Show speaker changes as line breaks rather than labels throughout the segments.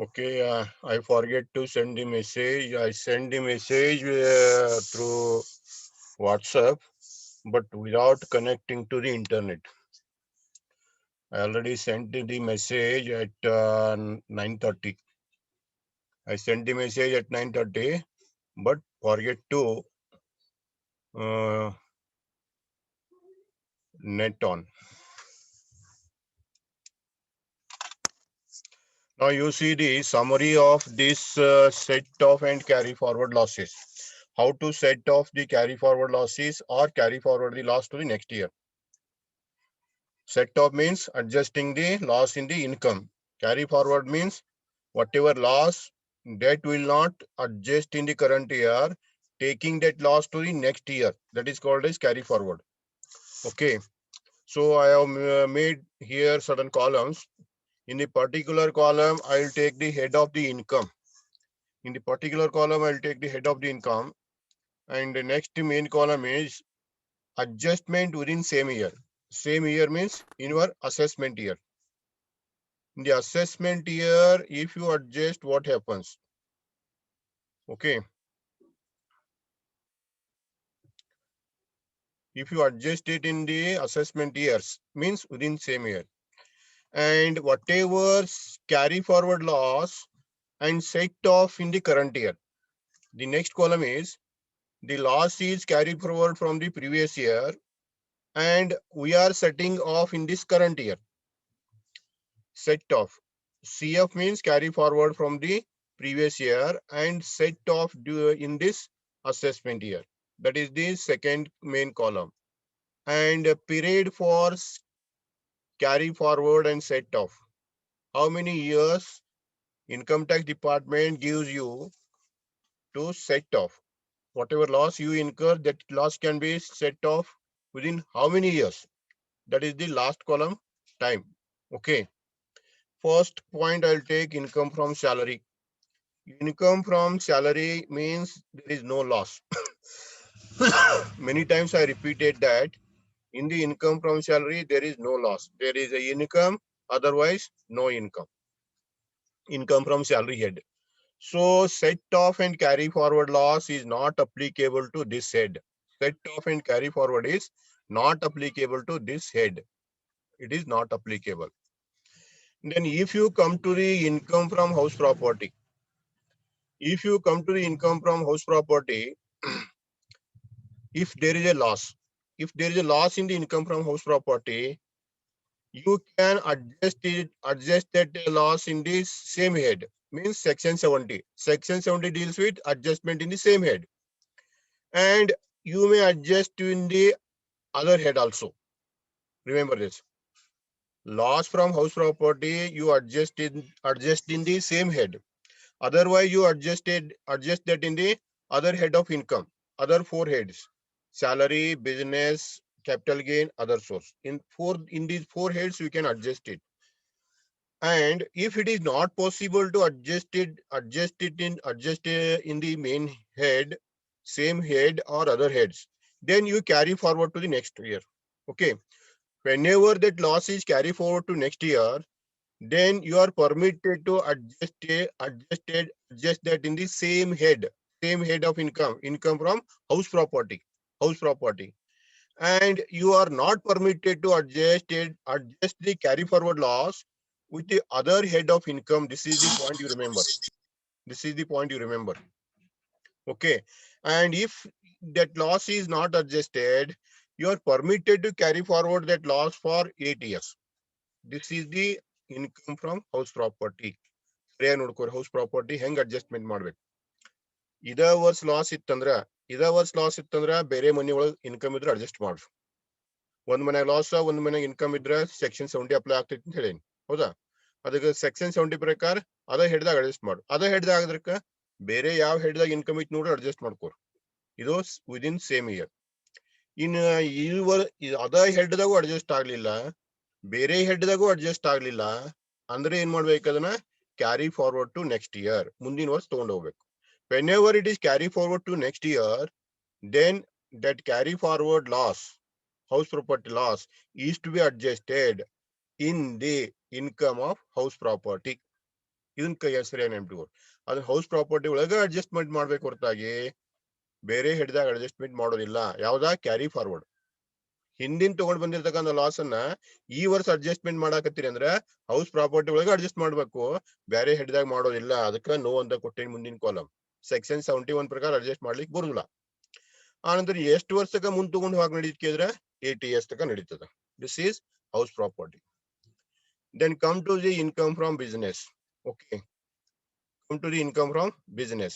Okay, I forget to send the message. I send the message through WhatsApp, but without connecting to the internet. I already sent the message at 9:30. I sent the message at 9:30, but forget to uh, net on. Now you see the summary of this set off and carry forward losses. How to set off the carry forward losses or carry forward the loss to the next year. Set off means adjusting the loss in the income. Carry forward means whatever loss that will not adjust in the current year, taking that loss to the next year. That is called as carry forward. Okay. So I have made here certain columns. In the particular column, I will take the head of the income. In the particular column, I will take the head of the income. And the next main column is adjustment within same year. Same year means in your assessment year. In the assessment year, if you adjust, what happens? Okay. If you adjust it in the assessment years, means within same year. And whatever carry forward loss and set off in the current year. The next column is the loss is carried forward from the previous year and we are setting off in this current year. Set off. CF means carry forward from the previous year and set off in this assessment year. That is the second main column. And a period for carry forward and set off. How many years income tax department gives you to set off? Whatever loss you incur, that loss can be set off within how many years? That is the last column, time. Okay. First point I'll take income from salary. Income from salary means there is no loss. Many times I repeated that in the income from salary, there is no loss. There is a income, otherwise no income. Income from salary head. So set off and carry forward loss is not applicable to this head. Set off and carry forward is not applicable to this head. It is not applicable. Then if you come to the income from house property, if you come to the income from house property, if there is a loss, if there is a loss in the income from house property, you can adjust that loss in the same head, means section 70. Section 70 deals with adjustment in the same head. And you may adjust in the other head also. Remember this. Loss from house property, you adjust in the same head. Otherwise, you adjust that in the other head of income, other four heads: salary, business, capital gain, other source. In these four heads, you can adjust it. And if it is not possible to adjust in the main head, same head or other heads, then you carry forward to the next year. Okay. Whenever that loss is carry forward to next year, then you are permitted to adjust that in the same head of income from house property, house property. And you are not permitted to adjust the carry forward loss with the other head of income. This is the point you remember. This is the point you remember. Okay. And if that loss is not adjusted, you are permitted to carry forward that loss for 8 years. This is the income from house property. ಸರಿಯಾಗಿ ನೋಡ್ಕೋರಿ house property ಹೆಂಗ್ adjustment ಮಾಡ್ಬೇಕು. ಇದ ವರ್ಷ loss ಇತ್ತಂದ್ರ ಬೇರೆ ಮನಿ ಒಳಗ್ income ಇದ್ರೆ adjust ಮಾಡ್ರಿ. ಒಂದ್ ಮನ್ಯಾಗ ಲಾಸ್ ಒಂದ್ ಮನ್ಯಾಗ ಇನ್ಕಮ್ ಇದ್ರೆ ಸೆಕ್ಷನ್ 70 ಅಪ್ಲೈ ಆಗ್ತೈತಿ ಅಂತ ಹೇಳೇನಿ. ಹೌದಾ? ಅದಕ್ಕೆ ಸೆಕ್ಷನ್ 70 ಪ್ರಕಾರ ಅದ ಹೆಡ್ದಾಗ ಅಡ್ಜಸ್ಟ್ ಮಾಡು. ಅದ ಹೆಡ್ದಾಗ ಆಗದ್ರಕ್ಕ ಬೇರೆ ಯಾವ ಹೆಡ್ದಾಗ ಇನ್ಕಮ್ ಐತಿ ನೋಡ್ರಿ ಅಡ್ಜಸ್ಟ್ ಮಾಡ್ಕೋರಿ. ಇದು ವಿದಿನ್ ಸೇಮ್ ಇಯರ್. ಇನ್ ಅದ ಹೆಡ್ದಾಗೂ ಅಡ್ಜಸ್ಟ್ ಆಗ್ಲಿಲ್ಲ, ಬೇರೆ ಹೆಡ್ದಾಗೂ ಅಡ್ಜಸ್ಟ್ ಆಗ್ಲಿಲ್ಲ ಅಂದ್ರೆ ಏನ್ ಮಾಡ್ಬೇಕು? ಅದನ್ನ carry forward to next year, ಮುಂದಿನ ವರ್ಷ ತಗೊಂಡು ಹೋಗ್ಬೇಕು. Whenever it is carry forward to next year, then that carry forward loss, house property loss, is to be adjusted in the income of house property. ಇದನ್ನ ಸರಿಯಾಗಿ ನೆನಪಿಟ್ಕೋ. ಅದನ್ನ house property ಒಳಗ adjustment ಮಾಡ್ಬೇಕು ಹೊರತಾಗಿ ಬೇರೆ ಹೆಡ್ದಾಗ ಅಡ್ಜಸ್ಟ್ಮೆಂಟ್ ಮಾಡೋದಿಲ್ಲ. ಯಾವ್ದಾ ಕ್ಯಾರಿ ಫಾರ್ವರ್ಡ್. ಹಿಂದಿನ ತಗೊಂಡ್ ಬಂದಿರ್ತಕ್ಕಂಥ ಲಾಸ್ ಅನ್ನ ಈ ವರ್ಷ ಅಡ್ಜಸ್ಟ್ಮೆಂಟ್ ಮಾಡಾಕತ್ತೀರಿ ಅಂದ್ರೆ ಹೌಸ್ ಪ್ರಾಪರ್ಟಿ ಒಳಗೆ ಅಡ್ಜಸ್ಟ್ ಮಾಡ್ಬೇಕು, ಬೇರೆ ಹೆಡ್ದಾಗ ಮಾಡೋದಿಲ್ಲ. ಅದಕ್ಕೆ ನೋ ಅಂತ ಕೊಟ್ಟೇನಿ ಮುಂದಿನ ಕಾಲಮ್. ಸೆಕ್ಷನ್ 71 ಪ್ರಕಾರ ಅಡ್ಜಸ್ಟ್ ಮಾಡ್ಲಿಕ್ಕೆ ಬರುದಿಲ್ಲ. ಆನಂತರ ಎಷ್ಟು ವರ್ಷಕ್ಕೆ ಮುಂದ್ ತಗೊಂಡು ಹೋಗಿ ನಡೀತಿದ್ರೆ 8 years ತನಕ ನಡೀತದ. This is house property. Then come to the income from business. Okay, come to the income from business.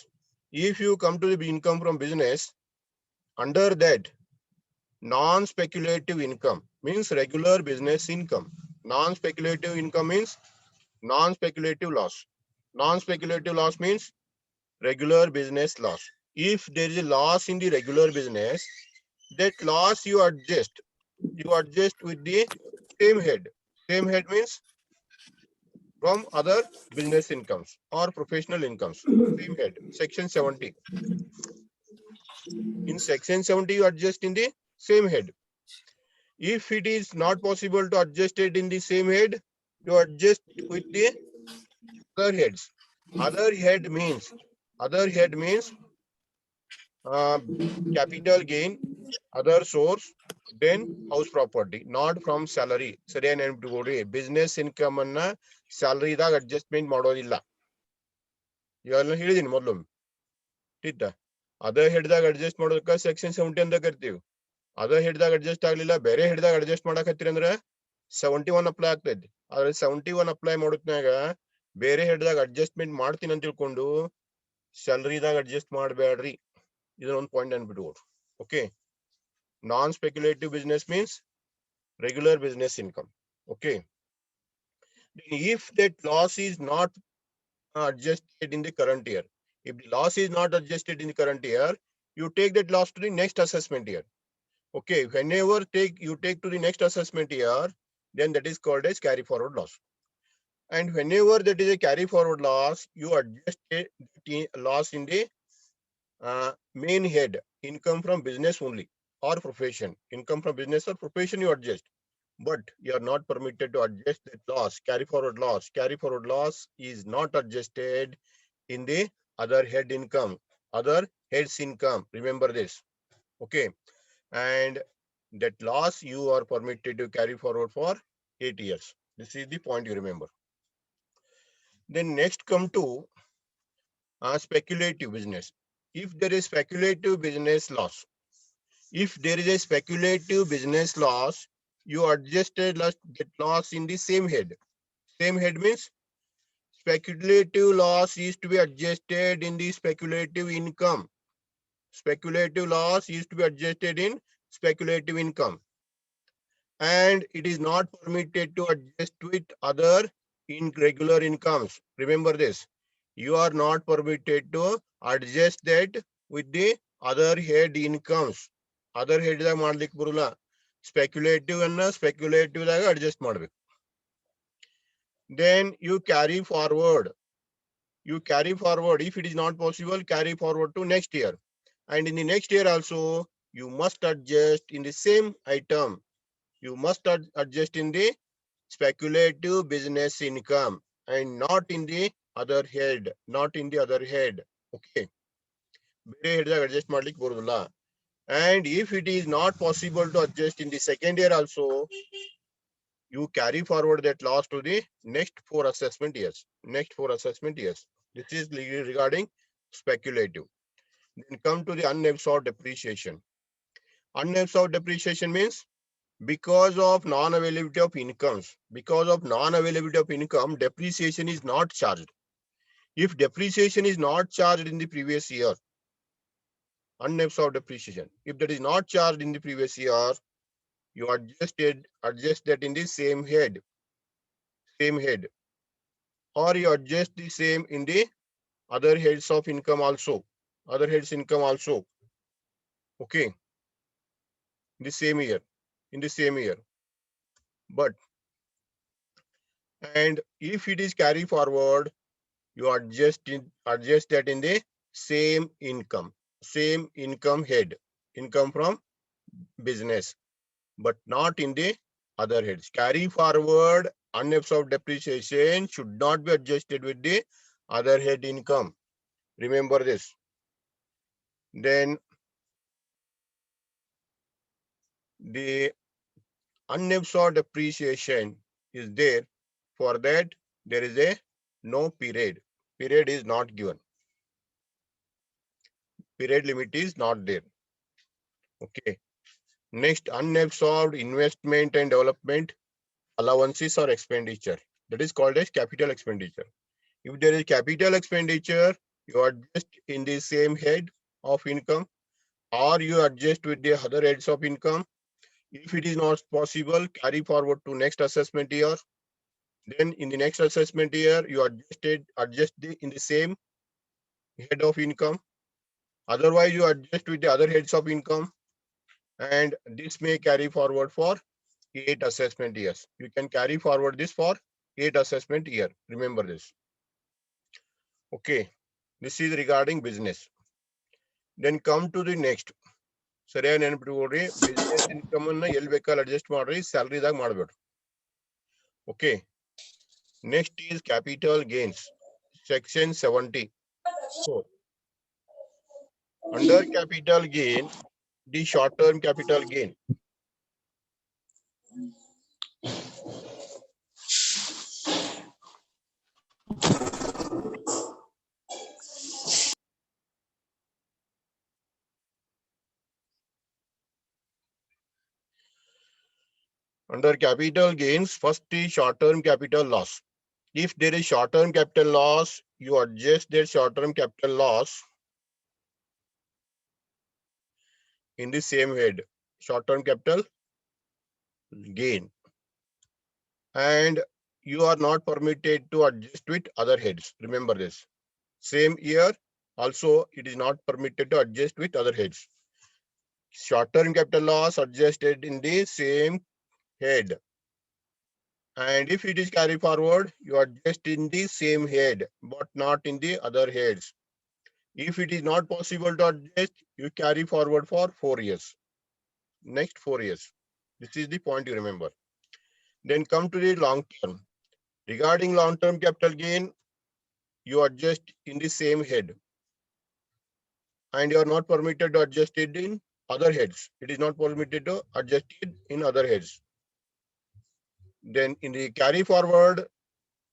If you come to the income from business, under that non-speculative income means regular business income. Non-speculative income means non-speculative loss. Non-speculative loss means regular business loss. If there is a loss in the regular business, that loss you adjust with the same head. Same head means from other business incomes or professional incomes. Same head. Section 70. In section 70, you adjust in the same head. If it is not possible to adjust it in the same head, you adjust with the other heads. Other head means capital gain, other source, then house property, not from salary. ಸರಿಯಾಗಿ ನೆನಪಿಟ್ಕೊಳ್ಳಿ, business income ಅನ್ನ ಸ್ಯಾಲರಿದಾಗ adjustment ಮಾಡೋದಿಲ್ಲ. ಇವೆಲ್ಲ ಹೇಳಿದೀನಿ ಮೊದಲೊಮ್ಮೆ. ಠೀಕ, other ಹೆಡ್ದಾಗ adjust ಮಾಡೋದಕ್ಕ section 70 ಅಂತ ಕರಿತೀವಿ. Other ಹೆಡ್ದಾಗ adjust ಆಗ್ಲಿಲ್ಲ, ಬೇರೆ ಹೆಡ್ದಾಗ ಅಡ್ಜಸ್ಟ್ ಮಾಡಕತ್ತೀರಿ ಅಂದ್ರೆ 71 ಅಪ್ಲೈ ಆಗ್ತೈತಿ. ಆದ್ರೆ 71 ಅಪ್ಲೈ ಮಾಡೋದ್ನಾಗ ಬೇರೆ ಹೆಡ್ದಾಗ ಅಡ್ಜಸ್ಟ್ಮೆಂಟ್ ಮಾಡ್ತೀನಿ ಅಂತ ತಿಳ್ಕೊಂಡು ಸ್ಯಾಲರಿದಾಗ ಅಡ್ಜಸ್ಟ್ ಮಾಡಬೇಡ್ರಿ. ಇದೊಂದು ಪಾಯಿಂಟ್ ಅನ್ಬಿಟ್ಕೊಡ್ರಿ. Okay, non speculative business means regular business income. Okay, if that loss is not adjusted in the current year, if the loss is not adjusted in the current year, you take that loss to the next assessment year. Okay, whenever you take to the next assessment year, then that is called as carry forward loss. And whenever that is a carry forward loss, you adjust the loss in the main head, income from business only or profession. Income from business or profession you adjust, but you are not permitted to adjust that loss, carry forward loss. Carry forward loss is not adjusted in the other head income, other heads income. Remember this. Okay, and that loss you are permitted to carry forward for 8 years. This is the point you remember. Then next come to speculative business. If there is speculative business loss, if there is a speculative business loss, you adjusted that loss in the same head. Same head means speculative loss is to be adjusted in the speculative income. Speculative loss is to be adjusted in speculative income. And it is not permitted to adjust with other irregular incomes. Remember this. You are not permitted to adjust that with the other head incomes. Other head ದಾಗ ಮಾಡ್ಲಿಕ್ಕೆ ಬರಲ್ಲ. Speculative ಅನ್ನ speculative ದಾಗ adjust ಮಾಡ್ಬೇಕು. Then you carry forward. If it is not possible, carry forward to next year. And in the next year also, you must adjust in the same item. You must adjust in the speculative business income and not in the other head. Not in the other head. Okay. ಬೇರೆ ಹೆಡ್ದಾಗ adjust ಮಾಡ್ಲಿಕ್ಕೆ ಬರುದಿಲ್ಲ. And if it is not possible to adjust in the second year also, you carry forward that loss to the next 4 assessment years. Next 4 assessment years. This is regarding speculative. Then come to the unabsorbed depreciation. Unabsorbed depreciation means because of non-availability of incomes. Because of non-availability of income, depreciation is not charged. If depreciation is not charged in the previous year, unabsorbed depreciation, if that is not charged in the previous year, you adjust that in the same head, or you adjust the same in the other heads of income also, other heads income also. Okay, in the same year. But and if it is carry forward, you adjust that in the same income head, income from business, but not in the other heads. Carry forward unabsorbed depreciation should not be adjusted with the other head income. Remember this. Then the unabsorbed depreciation is there. For that, there is a no period. Period is not given. Period limit is not there. Okay. Next, unabsorbed investment and development allowances or expenditure. That is called as capital expenditure. If there is capital expenditure, you adjust in the same head of income, or you adjust with the other heads of income. If it is not possible, carry forward to next assessment year. Then in the next assessment year, you adjust in the same head of income. Otherwise, you adjust with the other heads of income, and this may carry forward for 8 assessment years. You can carry forward this for 8 assessment year. Remember this. Okay. This is regarding business. Then come to the next. ಸರಿಯಾಗಿ ನೆನಪಿಟ್ಕೊಳ್ರಿ business income ಅನ್ನ ಎಲ್ಲಿ ಬೇಕಾದ್ರೆ adjust ಮಾಡ್ರಿ ಸ್ಯಾಲರಿದಾಗ ಮಾಡಬೇಡ್ರಿ. Okay. Next is capital gains section 74. Under capital gain, the short term capital gain. Under capital gains, first is short term capital loss. If there is short term capital loss, you adjust that short term capital loss in the same head, short term capital gain. And you are not permitted to adjust with other heads. Remember this. Same year, also it is not permitted to adjust with other heads. Short term capital loss adjusted in the same head. And if it is carried forward, you adjust in the same head, but not in the other heads. If it is not possible to adjust, you carry forward for 4 years. Next 4 years. This is the point you remember. Then come to the long term. Regarding long term capital gain, you adjust in the same head. And you are not permitted to adjust it in other heads. It is not permitted to adjust it in other heads. Then in the carry forward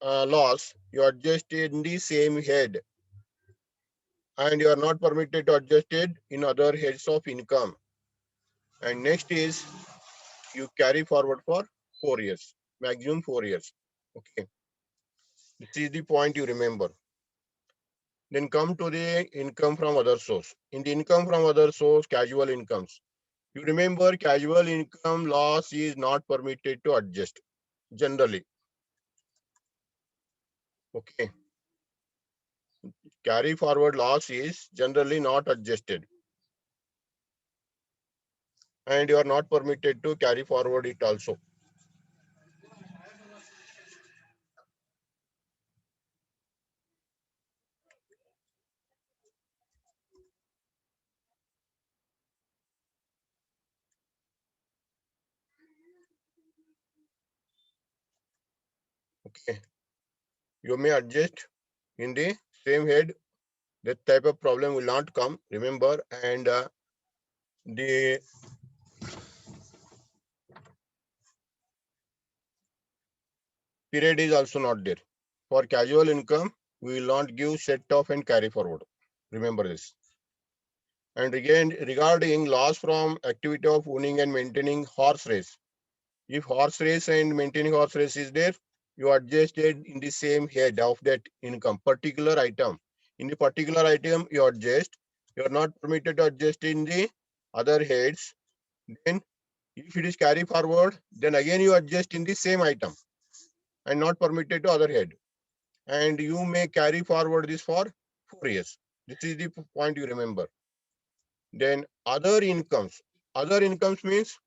loss, you adjust in the same head. And you are not permitted to adjust it in other heads of income. And next is you carry forward for 4 years, maximum 4 years. Okay. This is the point you remember. Then come to the income from other source. In the income from other source, casual incomes. You remember casual income loss is not permitted to adjust generally. Okay. Carry forward loss is generally not adjusted. And you are not permitted to carry forward it also. Okay. You may adjust in the same head. That type of problem will not come. Remember, and the period is also not there. For casual income, we will not give set off and carry forward. Remember this. And again, regarding loss from activity of owning and maintaining horse race. If horse race and maintaining horse race is there, you adjust it in the same head of that income, particular item. In the particular item, you adjust. You are not permitted to adjust in the other heads. Then if it is carry forward, then again you adjust in the same item and not permitted to other head. And you may carry forward this for 4 years. This is the point you remember. Then other incomes. Other incomes means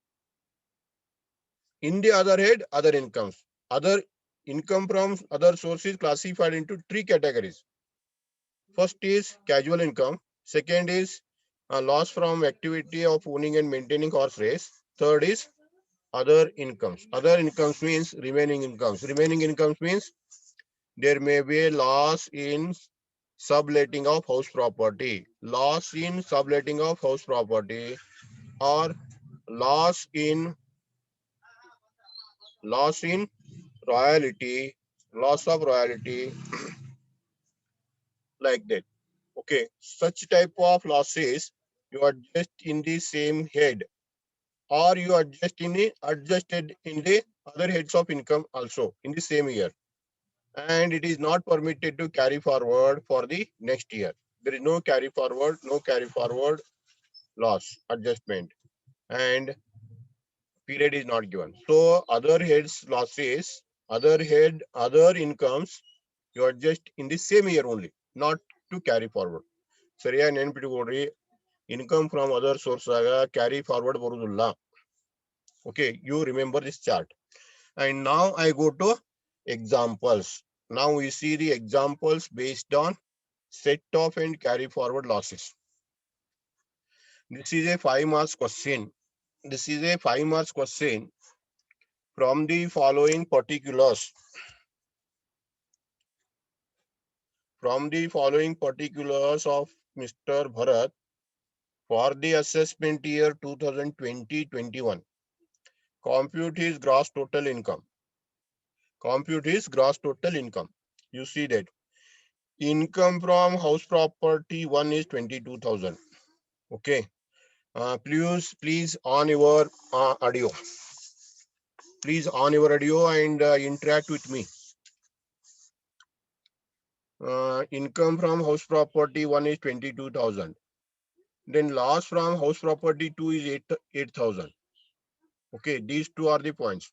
in the other head, other incomes. Other income from other sources classified into 3 categories. First is casual income. Second is loss from activity of owning and maintaining horse race. Third is other incomes. Other incomes means remaining incomes. Remaining incomes means there may be a loss in subletting of house property, loss in subletting of house property, or loss in royalty, loss of royalty, like that. Okay, such type of losses you adjust in the same head, or you adjusted in the other heads of income also in the same year, and it is not permitted to carry forward for the next year. There is no carry forward loss adjustment, and period is not given. So other heads losses, other incomes, you adjust in the same year only, not to carry forward. ಸರಿಯಾಗಿ ನೆನ್ಪಿಟ್ಕೊಡ್ರಿ, income from other source carry forward ಬರುವುದಿಲ್ಲ. Okay, you remember this chart. And now I go to examples. Now we see the examples based on set off and carry forward losses. This is a 5 marks question. This is a 5 marks question from the following particulars. From the following particulars of Mr. Bharat for the assessment year 2020-21. Compute his gross total income. Compute his gross total income. You see that income from house property 1 is 22,000. Okay. Please on your audio. Please on your audio and interact with me. Income from house property 1 is 22,000. Then loss from house property 2 is 8,000. Okay, these two are the points.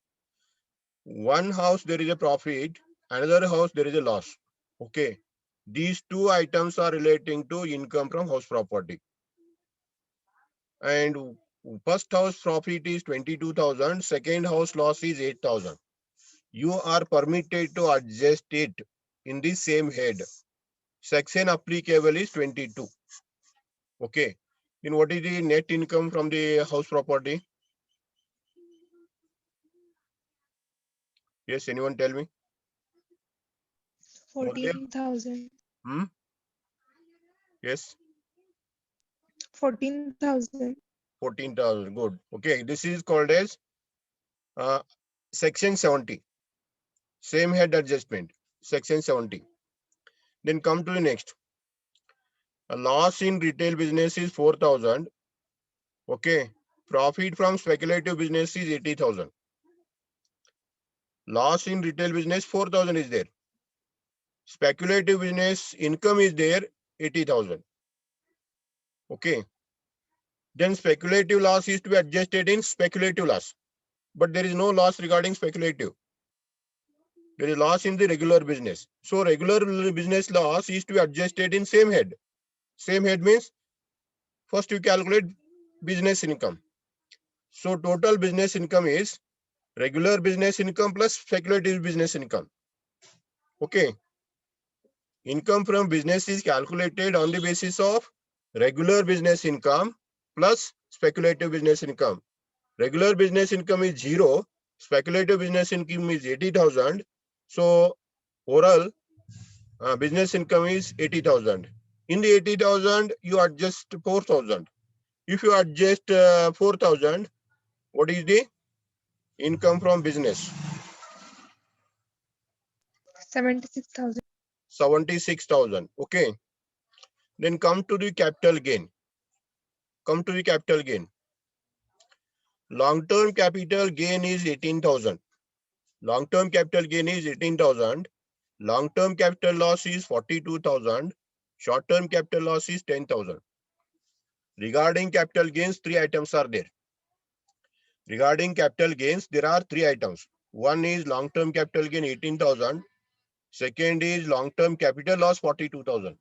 One house there is a profit, another house there is a loss. Okay, these two items are relating to income from house property. And first house profit is 22,000, second house loss is 8,000. You are permitted to adjust it in the same head. Section applicable is 22. Okay, then what is the net income from the house property? Yes, anyone tell me?
14,000.
Yes.
14,000.
14,000. Good. Okay, this is called as section 70. Same head adjustment. Section 70. Then come to the next. A loss in retail business is 4,000. Okay. Profit from speculative business is 80,000. Loss in retail business 4,000 is there. Speculative business income is there 80,000. Okay. Then speculative loss is to be adjusted in speculative loss. But there is no loss regarding speculative. There is loss in the regular business. So regular business loss is to be adjusted in same head. Same head means first you calculate business income. So total business income is regular business income plus speculative business income. Okay. Income from business is calculated on the basis of regular business income plus speculative business income. Regular business income is 0. Speculative business income is 80,000. So overall business income is 80,000. In the 80,000, you adjust 4,000. If you adjust 4,000, what is the income from business?
76,000.
76,000. Okay. Then come to the capital gain. Come to the capital gain. Long-term capital gain is 18,000. Long-term capital gain is 18,000. Long-term capital loss is 42,000. Short-term capital loss is 10,000. Regarding capital gains, 3 items are there. Regarding capital gains, there are 3 items. One is long-term capital gain 18,000. Second is long-term capital loss 42,000.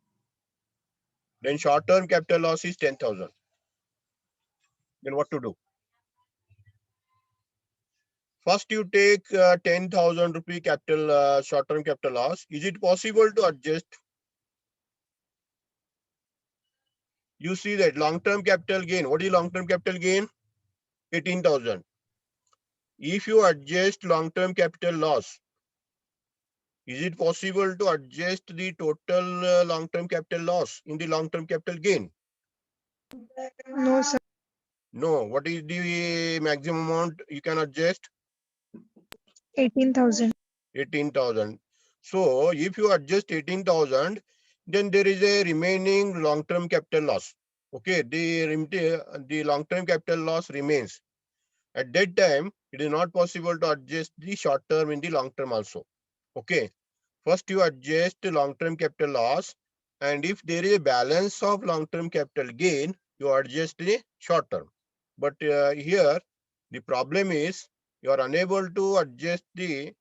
Then short-term capital loss is 10,000. Then what to do? First, you take 10,000 rupee capital short-term capital loss. Is it possible to adjust? You see that long-term capital gain. What is long-term capital gain? 18,000. If you adjust long-term capital loss, is it possible to adjust the total long-term capital loss in the long-term capital gain?
No, sir.
No. What is the maximum amount you can adjust?
18,000.
18,000. So if you adjust 18,000, then there is a remaining long-term capital loss. Okay, the long-term capital loss remains. At that time, it is not possible to adjust the short term in the long term also. Okay, first you adjust the long-term capital loss, and if there is a balance of long-term capital gain, you adjust the short term. But here, the problem is you are unable to adjust the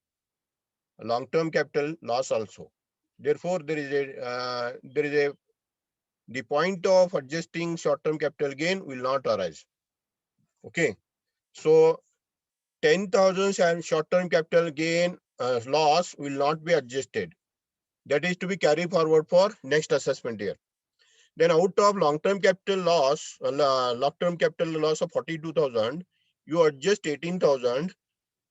long-term capital loss also. Therefore, the point of adjusting short-term capital gain will not arise. Okay, so 10,000 short-term capital gain loss will not be adjusted. That is to be carried forward for next assessment year. Then out of long-term capital loss, long-term capital loss of 42,000, you adjust 18,000.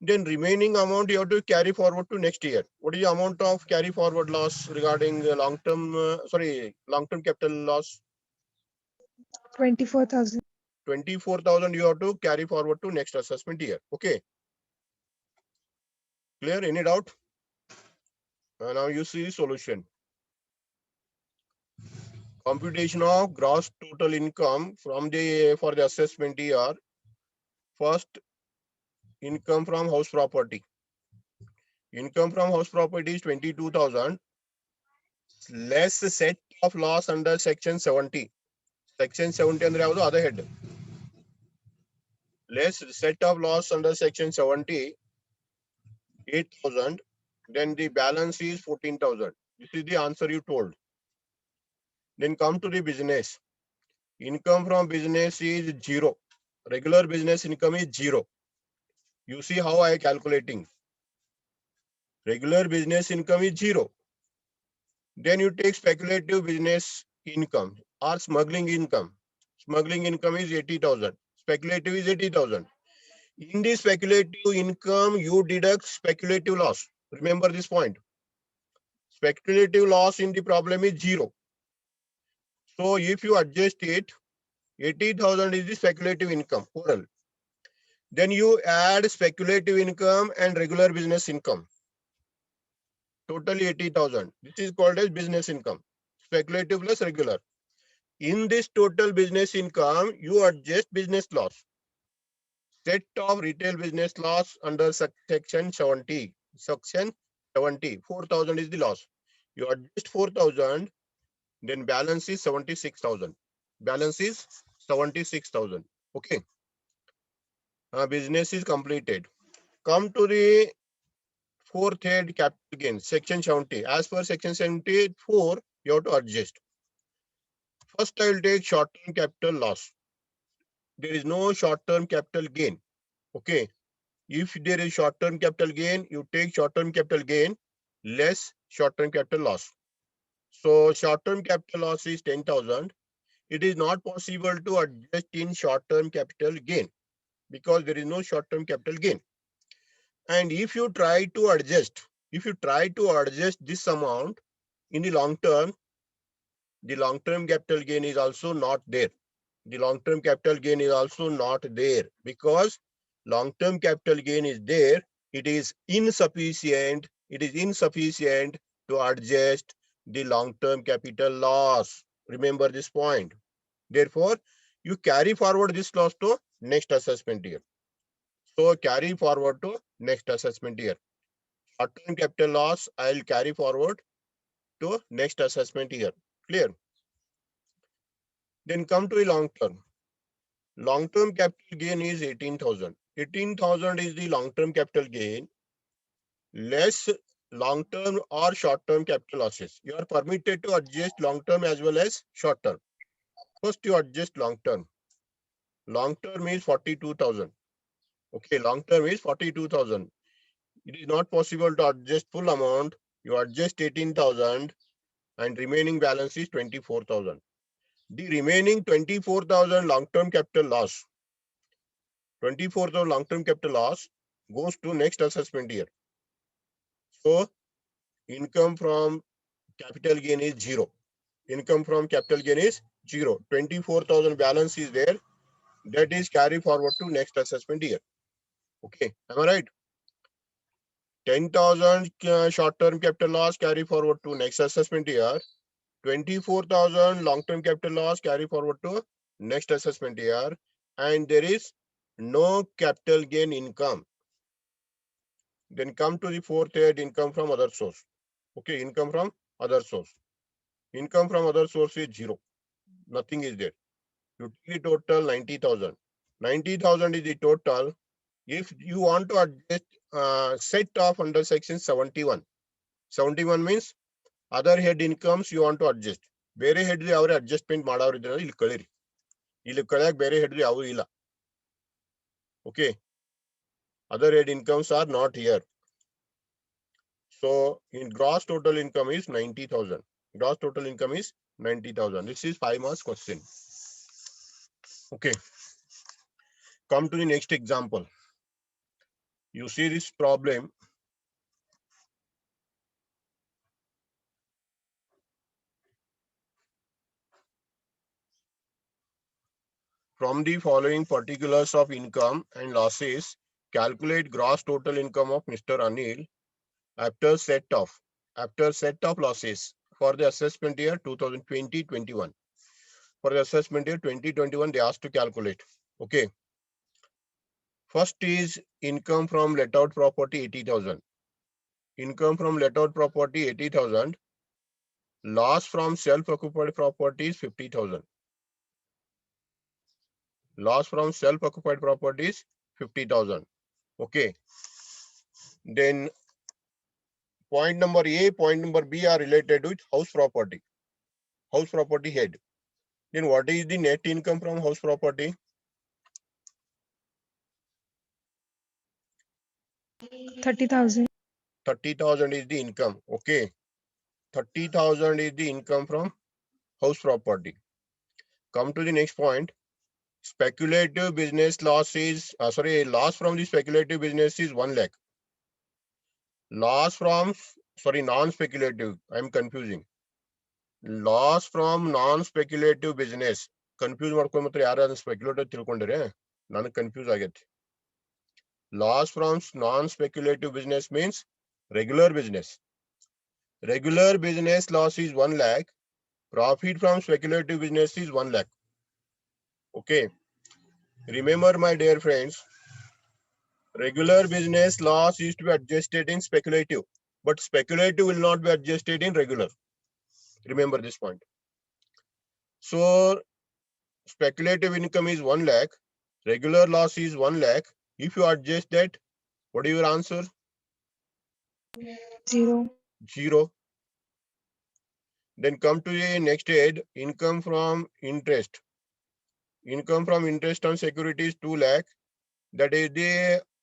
Then remaining amount you have to carry forward to next year. What is the amount of carry forward loss regarding long-term capital loss?
24,000.
24,000 you have to carry forward to next assessment year. Okay. Clear? Any doubt? Now you see the solution. Computation of gross total income for the assessment year. First, income from house property. Income from house property is 22,000 less set of loss under section 70. Section 70 under the other head. Less set of loss under section 70, 8,000. Then the balance is 14,000. This is the answer you told. Then come to the business. Income from business is 0. Regular business income is 0. You see how I am calculating. Regular business income is 0. Then you take speculative business income or smuggling income. Smuggling income is 80,000. Speculative is 80,000. In the speculative income, you deduct speculative loss. Remember this point. Speculative loss in the problem is 0. So if you adjust it, 80,000 is the speculative income total. Then you add speculative income and regular business income. Totally 80,000. This is called as business income. Speculative plus regular. In this total business income, you adjust business loss. Set of retail business loss under section 70. Section 70. 4,000 is the loss. You adjust 4,000, then balance is 76,000. Balance is 76,000. Okay. Business is completed. Come to the fourth head, capital gain, section 70. As per section 74, you have to adjust. First, I will take short-term capital loss. There is no short-term capital gain. Okay. If there is short-term capital gain, you take short-term capital gain less short-term capital loss. So short-term capital loss is 10,000. It is not possible to adjust in short-term capital gain because there is no short-term capital gain. And if you try to adjust this amount in the long-term capital gain is also not there. The long-term capital gain is also not there because long-term capital gain is there. It is insufficient. It is insufficient to adjust the long-term capital loss. Remember this point. Therefore, you carry forward this loss to next assessment year. So carry forward to next assessment year. Short-term capital loss, I'll carry forward to next assessment year. Clear? Then come to a long-term. Long-term capital gain is 18,000. 18,000 is the long-term capital gain less long-term or short-term capital losses. You are permitted to adjust long-term as well as short-term. First, you adjust long-term. Long-term is 42,000. Okay, long-term is 42,000. It is not possible to adjust full amount. You adjust 18,000 and remaining balance is 24,000. The remaining 24,000 long-term capital loss. 24,000 long-term capital loss. goes to next assessment year. So income from capital gain is 0. Income from capital gain is 0. 24,000 balance is there. That is carry forward to next assessment year. Okay, am I right? 10,000 short-term capital loss carry forward to next assessment year. 24,000 long-term capital loss carry forward to next assessment year. And there is no capital gain income. Then come to the fourth head, income from other source. Okay, income from other source. Income from other source is 0. Nothing is there. Utility total 90,000. 90,000 is the total. If you want to adjust set off under section 71. 71 means other head incomes you want to adjust. ಬೇರೆ head ಅವ್ರ adjustment ಮಾಡೋರು ಇದ್ರೆ ಇಲ್ಲಿ ಕಳೀರಿ. ಇಲ್ಲಿ ಕಳಿಯಕ್ ಬೇರೆ head ಯಾವ ಇಲ್ಲ. Okay. Other head incomes are not here. So in gross total income is 90,000. Gross total income is 90,000. This is 5 marks question. Okay. Come to the next example. You see this problem. From the following particulars of income and losses, calculate gross total income of Mr. Anil after set of losses for the assessment year 2020-21. For the assessment year 2021, they asked to calculate. Okay. First is income from let out property 80,000. Income from let out property 80,000. Loss from self-occupied property is 50,000. Loss from self-occupied property is 50,000. Okay. Then point number A, point number B are related with house property. House property head. Then what is the net income from house property?
30,000.
30,000 is the income. Okay. 30,000 is the income from house property. Come to the next point. Speculative business loss is, loss from the speculative business is 1 lakh. Loss from, non-speculative, I'm confusing. Loss from non-speculative business. Confuse ಮಾಡ್ಕೊಂಡು ಮಾತ್ರ ಯಾರಾದ್ರೂ speculative ತಿಳ್ಕೊಂಡ್ರೆ ನನಗೆ confuse ಆಗೈತೆ. Loss from non-speculative business means regular business. Regular business loss is 1 lakh. Profit from speculative business is 1 lakh. Okay. Remember, my dear friends, regular business loss is to be adjusted in speculative, but speculative will not be adjusted in regular. Remember this point. So speculative income is 1 lakh. Regular loss is 1 lakh. If you adjust that, what is your answer?
0.
0. Then come to the next head, income from interest. Income from interest on securities 2 lakh. That is the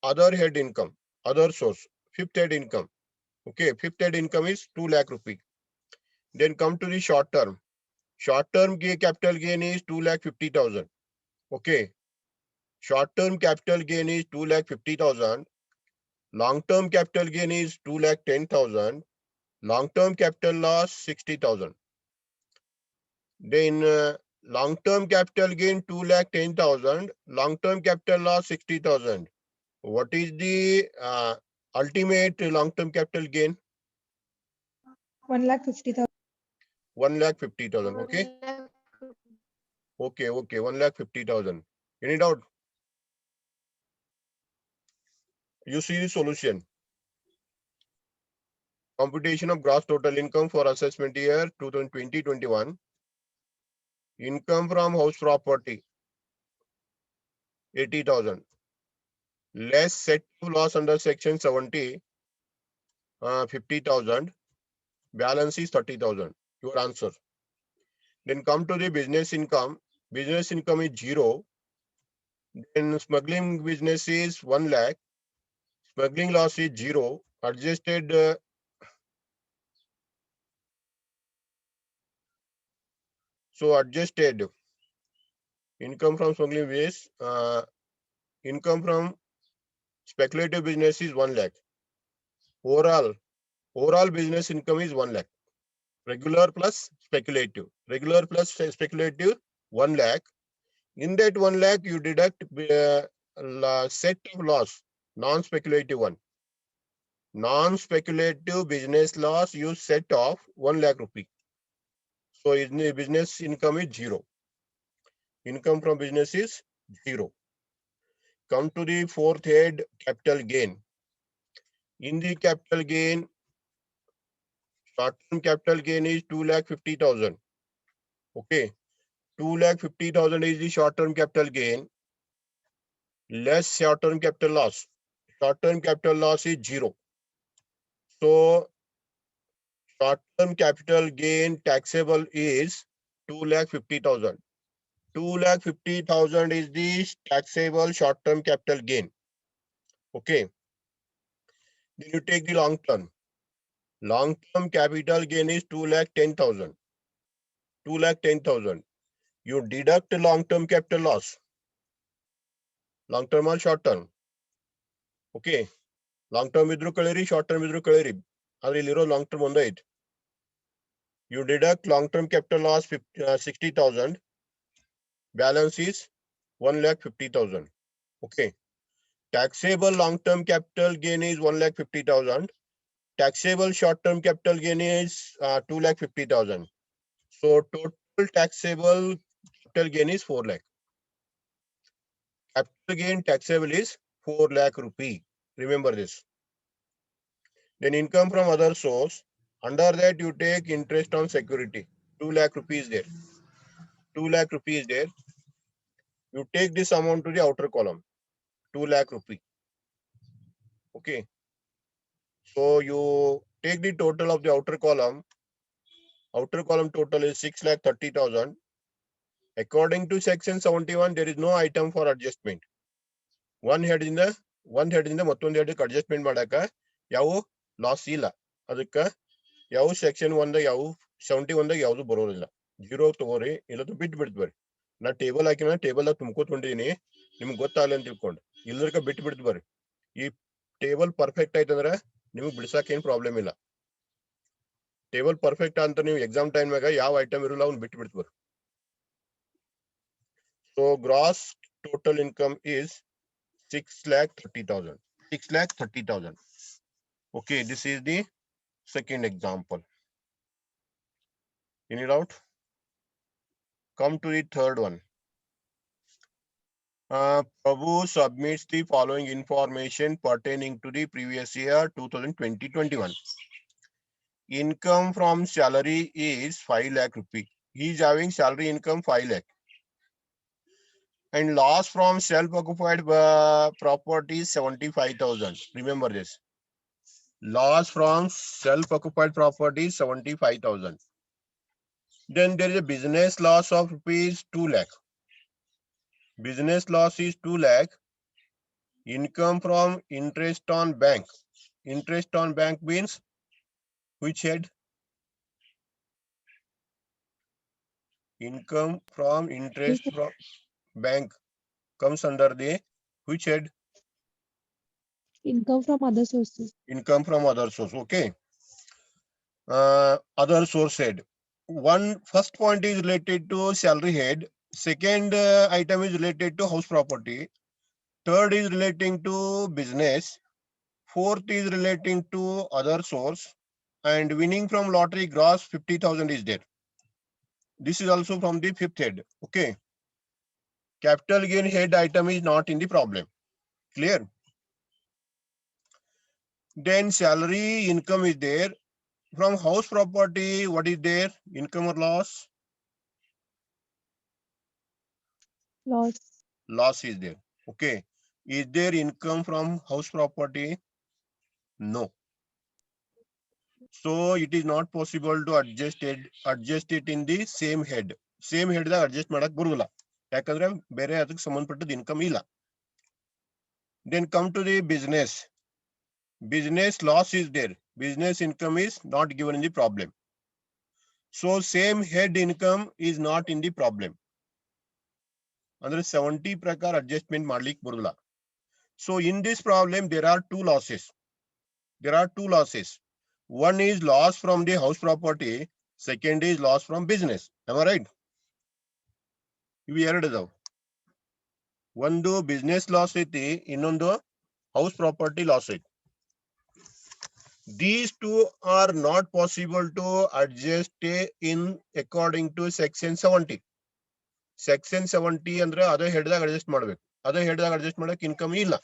other head income, other source, fifth head income. Okay, fifth head income is 2 lakh rupee. Then come to the short term. Short term capital gain is 2,50,000. Okay. Short term capital gain is 2,50,000. Long term capital gain is 2,10,000. Long term capital loss 60,000. Then long term capital gain 2,10,000. Long term capital loss 60,000. What is the ultimate long term capital gain?
1,50,000.
1,50,000. Okay. Okay. 1,50,000. Any doubt? You see the solution. Computation of gross total income for assessment year 2020-21. Income from house property 80,000. Less set of loss under section 70 50,000. Balance is 30,000. Your answer. Then come to the business income. Business income is 0. Then smuggling business is 1 lakh. Smuggling loss is 0. Adjusted adjusted income from smuggling is income from Speculative business is 1 lakh. Overall business income is 1 lakh. Regular plus speculative. Regular plus speculative 1 lakh. In that 1 lakh, you deduct set of loss, non-speculative one. Non-speculative business loss, you set off 1 lakh rupee. So business income is 0. Income from business is 0. Come to the fourth head, capital gain. In the capital gain, short-term capital gain is 2,50,000. Okay, 2,50,000 is the short-term capital gain less short-term capital loss. Short-term capital loss is 0. So short-term capital gain taxable is 2,50,000. 2,50,000 is the taxable short-term capital gain. Okay. Then you take the long-term. Long-term capital gain is 2,10,000. 2,10,000. You deduct long-term capital loss. Long-term or short-term. Okay. Long-term idru kaliri, short-term idru kaliri. Adrilliro long-term on it. You deduct long-term capital loss 60,000. Balance is 1,50,000. Okay. Taxable long-term capital gain is 1,50,000. Taxable short-term capital gain is 2,50,000. So total taxable capital gain is 4 lakh. Capital gain taxable is 4 lakh rupee. Remember this. Then income from other source. Under that you take interest on security. 2 lakh rupees there. 2 lakh rupees there. You take this amount to the outer column. 2 lakh rupee. Okay. So you take the total of the outer column. Outer column total is 6,30,000. According to section 71, there is no item for adjustment. One head in the ಮತ್ತೊಂದು head adjustment ಮಾಡಕ ಯಾವ loss ಇಲ್ಲ. ಅದಕ್ಕೆ ಯಾವ section 1 ಯಾವ 71 ಯಾವುದು ಬರೋದಿಲ್ಲ. 0 ತಗೋರಿ, ಇಲ್ಲ ಬಿಟ್ಟು ಬಿಡ್ತೀವಿ. ನಾ ಟೇಬಲ್ ಹಾಕಿನ ಟೇಬಲ್ ತುಂಬ್ಕೊತ್ಕೊಂಡಿನಿ, ನಿಮ್ಗೆ ಗೊತ್ತಾಗಲ್ಲ ಅಂತ ತಿಳ್ಕೊಂಡು ಇಲ್ಲದಕ್ಕ ಬಿಟ್ಟು ಬಿಡ್ತು ಬರ್ರಿ. ಈ ಟೇಬಲ್ ಪರ್ಫೆಕ್ಟ್ ಆಯ್ತಂದ್ರೆ ನಿಮ್ಗೆ ಬಿಡ್ಸಕ್ ಏನ್ ಪ್ರಾಬ್ಲಮ್ ಇಲ್ಲ. ಟೇಬಲ್ ಪರ್ಫೆಕ್ಟ್ ಅಂತ ನೀವು ಎಕ್ಸಾಮ್ ಟೈಮ್ ಮ್ಯಾಗ ಯಾವ ಐಟಮ್ ಇರಲ್ಲ ಅವ್ನು ಬಿಟ್ಟು ಬಿಡ್ತು ಬರ್ರಿ. So gross total income is 6,30,000. 6,30,000. Okay, this is the second example. Any doubt? Come to the third one. Prabhu submits the following information pertaining to the previous year 2020-21. Income from salary is 5 lakh rupee. He is having salary income 5 lakh. And loss from self-occupied property is 75,000. Remember this. Loss from self-occupied property is 75,000. Then there is a business loss of rupees 2 lakh. Business loss is 2 lakh. Income from interest on bank. Interest on bank means which head? Income from interest from bank comes under the which head?
Income from other sources.
Income from other source. Okay. Other source head. First point is related to salary head. Second item is related to house property. Third is relating to business. Fourth is relating to other source. And winning from lottery gross 50,000 is there. This is also from the fifth head. Okay. Capital gain head item is not in the problem. Clear? Then salary income is there. From house property, what is there? Income or loss?
Loss.
Loss is there. Okay. Is there income from house property? No. So it is not possible to adjust it in the same head. Same head da adjust madak ಬರುವುದಿಲ್ಲ. ಯಾಕಂದ್ರೆ ಬೇರೆ ಅದಕ್ಕೆ ಸಂಬಂಧಪಟ್ಟದ income ಇಲ್ಲ. Then come to the business. Business loss is there. Business income is not given in the problem. So same head income is not in the problem. ಅಂದ್ರೆ 70 ಪ್ರಕಾರ adjustment ಮಾಡ್ಲಿಕ್ಕೆ ಬರುವುದಿಲ್ಲ. So in this problem, there are two losses. There are two losses. One is loss from the house property. Second is loss from business. Am I right? ಇವು ಎರಡು ಇದಾವ. ಒಂದು business loss ಐತಿ, ಇನ್ನೊಂದು house property loss ಐತಿ. These two are not possible to adjust in according to section 70. Section 70 ಅಂದ್ರೆ ಅದೇ ಹೆಡ್ದಾಗ adjust ಮಾಡ್ಬೇಕು. ಅದೇ ಹೆಡ್ದಾಗ ಅಡ್ಜಸ್ಟ್ ಮಾಡಕ್ ಇನ್ಕಮ್ ಇಲ್ಲ.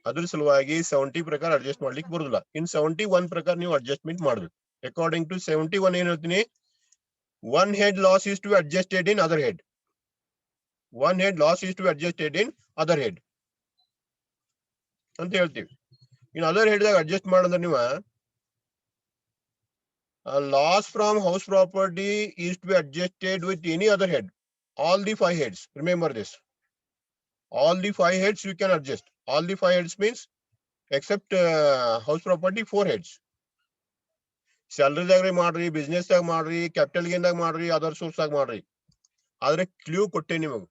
ಅದ್ರ ಸಲುವಾಗಿ 70 ಪ್ರಕಾರ ಅಡ್ಜಸ್ಟ್ ಮಾಡ್ಲಿಕ್ಕೆ ಬರುದಿಲ್ಲ. ಇನ್ 71 ಪ್ರಕಾರ ನೀವು ಅಡ್ಜಸ್ಟ್ಮೆಂಟ್ ಮಾಡ್ಬೇಕು. ಅಕಾರ್ಡಿಂಗ್ ಟು 71 ಏನ್ ಹೇಳ್ತೀನಿ, one head loss is to be adjusted in other head. One head loss is to be adjusted in other head ಅಂತ ಹೇಳ್ತೀವಿ. ಇನ್ ಅದರ್ ಹೆಡ್ ದಾಗ ಅಡ್ಜಸ್ಟ್ ಮಾಡಿದ್ರೆ ನೀವು loss from house property is to be adjusted with any other head. All the 5 heads. Remember this. All the 5 heads you can adjust. All the 5 heads means except house property 4 heads. Salary ದಾಗ ಮಾಡ್ರಿ, business ದಾಗ ಮಾಡ್ರಿ, capital gain ದಾಗ ಮಾಡ್ರಿ, other source ದಾಗ ಮಾಡ್ರಿ. ಆದ್ರೆ clue ಕೊಟ್ಟೆ ನಿಮಗೆ.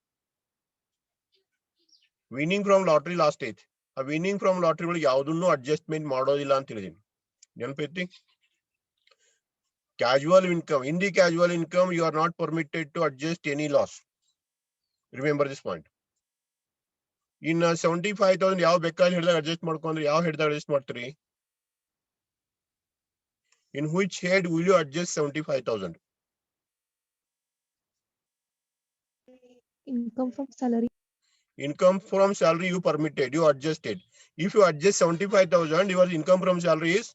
ವಿನಿಂಗ್ ಫ್ರಮ್ ಲಾಟ್ರಿ ಲಾಸ್ಟ್ ಐತಿ. ಆ ವಿನಿಂಗ್ ಫ್ರಮ್ ಲಾಟ್ರಿ ಒಳಗೆ ಯಾವ್ದನ್ನು ಅಡ್ಜಸ್ಟ್ಮೆಂಟ್ ಮಾಡೋದಿಲ್ಲ ಅಂತ ಹೇಳಿದೀನಿ. ನೆನಪೈತಿ? Casual income. In the casual income, you are not permitted to adjust any loss. Remember this point. In 75,000, ಯಾವ ಬೇಕಾದ್ರೆ ಹೆಡ್ದಾಗ ಅಡ್ಜಸ್ಟ್ ಮಾಡ್ಕೊಂಡ್ರೆ ಯಾವ ಹೆಡ್ದಾಗ ಅಡ್ಜಸ್ಟ್ ಮಾಡ್ತೀರಿ? In which head will you adjust 75,000?
Income from salary.
Income from salary you permitted, you adjusted. If you adjust 75,000, your income from salary is,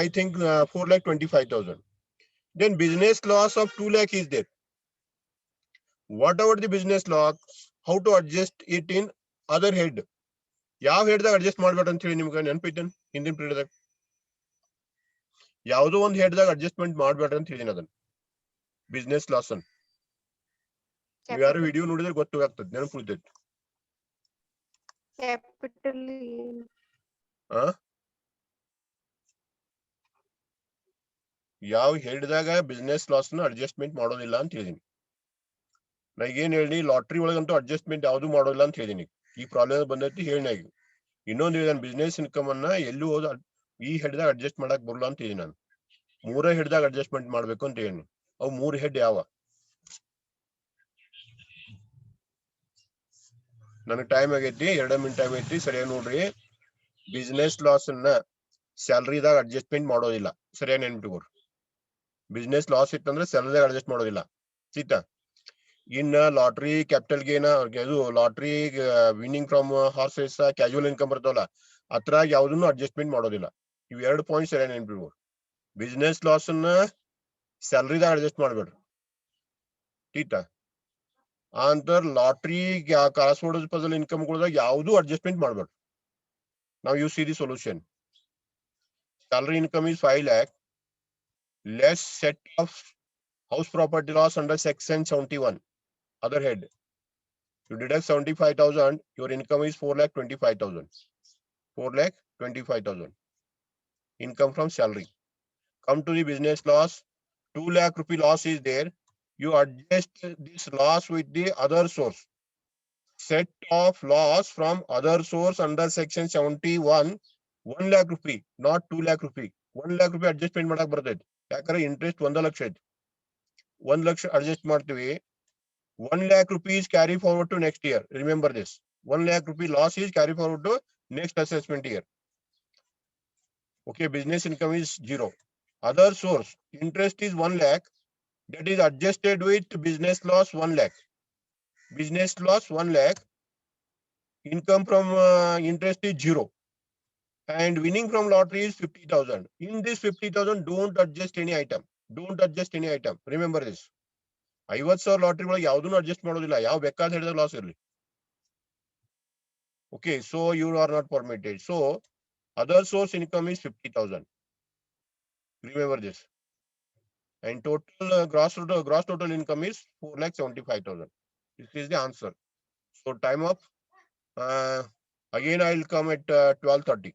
I think 4,25,000. Then business loss of 2 lakh is there. Whatever the business loss, how to adjust it in other head? ಯಾವ ಹೆಡ್ದಾಗ adjust ಮಾಡ್ಬೇಡ ಅಂತ ಹೇಳಿ ನಿಮ್ಗೆ ನೆನಪಿದ್ದೇನೆ ಹಿಂದಿನ ಪೀರಿಯಡ್ದಾಗ. ಯಾವುದೋ ಒಂದು ಹೆಡ್ದಾಗ adjustment ಮಾಡ್ಬೇಡ್ರಿ ಅಂತ ಹೇಳಿದೀನಿ ಅದನ್ನ. ಬಿಸ್ನೆಸ್ ಲಾಸ್ ಅನ್ ನೀವು ಯಾರು ವಿಡಿಯೋ ನೋಡಿದ್ರೆ ಗೊತ್ತಾಗ್ತದೆ, ನೆನಪು ಉಳಿತೈತಿ. ಯಾವ ಹೆಡ್ದಾಗ ಬಿಸ್ನೆಸ್ ಲಾಸ್ ನ ಅಡ್ಜಸ್ಟ್ಮೆಂಟ್ ಮಾಡೋದಿಲ್ಲ ಅಂತ ಹೇಳಿದೀನಿ. ನಾ ಏನ್ ಹೇಳಿ, ಲಾಟ್ರಿ ಒಳಗಂತೂ ಅಡ್ಜಸ್ಟ್ಮೆಂಟ್ ಯಾವ್ದು ಮಾಡೋದಿಲ್ಲ ಅಂತ ಹೇಳಿದೀನಿ. ಈ ಪ್ರಾಬ್ಲಮ್ ಬಂದೈತಿ ಹೇಳಿ. ಇನ್ನೊಂದು ಹೇಳಿದಾನೆ, ಬಿಸ್ನೆಸ್ ಇನ್ಕಮ್ ಅನ್ನ ಎಲ್ಲೂ ಹೋದ ಈ ಹೆಡ್ದಾಗ ಅಡ್ಜಸ್ಟ್ ಮಾಡಕ್ ಬರಲ್ಲ ಅಂತ ಹೇಳಿ. ನಾನು 3 ಹೆಡ್ದಾಗ ಅಡ್ಜಸ್ಟ್ಮೆಂಟ್ ಮಾಡ್ಬೇಕು ಅಂತ ಹೇಳಿ. ಅವು 3 ಹೆಡ್ ಯಾವ? ನನಗೆ ಟೈಮ್ ಆಗೈತಿ, 2 ಮಿನಿಟ್ ಟೈಮ್ ಐತಿ, ಸರಿಯಾಗಿ ನೋಡ್ರಿ. ಬಿಸ್ನೆಸ್ ಲಾಸ್ ಅನ್ನ ಸ್ಯಾಲರಿದಾಗ ಅಡ್ಜಸ್ಟ್ಮೆಂಟ್ ಮಾಡೋದಿಲ್ಲ. ಸರಿಯಾಗಿ ನೆನ್ಪಿಟ್ಕೊಡ್ರಿ. ಬಿಸ್ನೆಸ್ ಲಾಸ್ ಇತ್ತಂದ್ರೆ ಸ್ಯಾಲರಿದಾಗ ಅಡ್ಜಸ್ಟ್ ಮಾಡೋದಿಲ್ಲ. ಸೀತಾ ಇನ್ನ ಲಾಟ್ರಿ, ಕ್ಯಾಪಿಟಲ್ ಗೇನ್, ಅದು lottery, winning from horses, casual income ಬರ್ತಾವಲ್ಲ, ಅದ್ರಾಗ ಯಾವ್ದನ್ನು ಅಡ್ಜಸ್ಟ್ಮೆಂಟ್ ಮಾಡೋದಿಲ್ಲ. ಇವ್ 2 ಪಾಯಿಂಟ್ ಸರಿಯಾಗಿ ನೆನ್ಪಿಟ್ಕೊಡ್ರಿ. ಬಿಸ್ನೆಸ್ ಲಾಸ್ ಅನ್ನ ಸ್ಯಾಲರಿದಾಗ ಅಡ್ಜಸ್ಟ್ ಮಾಡ್ಬೇಡ್ರಿ. ಟೀತಾ ಅಂತರ ಲಾಟ್ರಿ, ಕಾಸು ಹೊಡೆದ ಪದಲ್ ಇನ್ಕಮ್ಗಳದಾಗ ಯಾವ್ದು ಅಡ್ಜಸ್ಟ್ಮೆಂಟ್ ಮಾಡ್ಬೇಡ್ರಿ. ನಾವು U see the solution. Salary income is 5 lakh. Less set of house property loss under section 71. Other head. You deduct 75,000. Your income is 4,25,000. 4,25,000. Income from salary. Come to the business loss. 2 lakh rupee loss is there. You adjust this loss with the other source. Set of loss from other source under section 71. 1 lakh rupee, not 2 lakh rupee. 1 lakh rupee adjustment ಮಾಡಕ್ ಬರ್ತೈತಿ. ಯಾಕಂದ್ರೆ interest 1 lakh ಐತಿ. 1 lakh adjust ಮಾಡ್ತೀವಿ. 1 lakh rupees carry forward to next year. Remember this. 1 lakh rupee loss is carry forward to next assessment year. Okay, business income is 0. Other source, interest is 1 lakh. That is adjusted with business loss 1 lakh. Business loss 1 lakh. Income from interest is 0. And winning from lottery is 50,000. In this 50,000, don't adjust any item. Don't adjust any item. Remember this. 50,000 lottery ಒಳಗೆ ಯಾವುದನ್ನು adjust ಮಾಡೋದಿಲ್ಲ. ಯಾವ ಬೇಕಾದ ಹೇಳಿದಾಗ loss ಇರಲಿ. Okay, so you are not permitted. So other source income is 50,000. Remember this. And total gross total income is 4,75,000. This is the answer. So time up. Again, I will come at 12:30.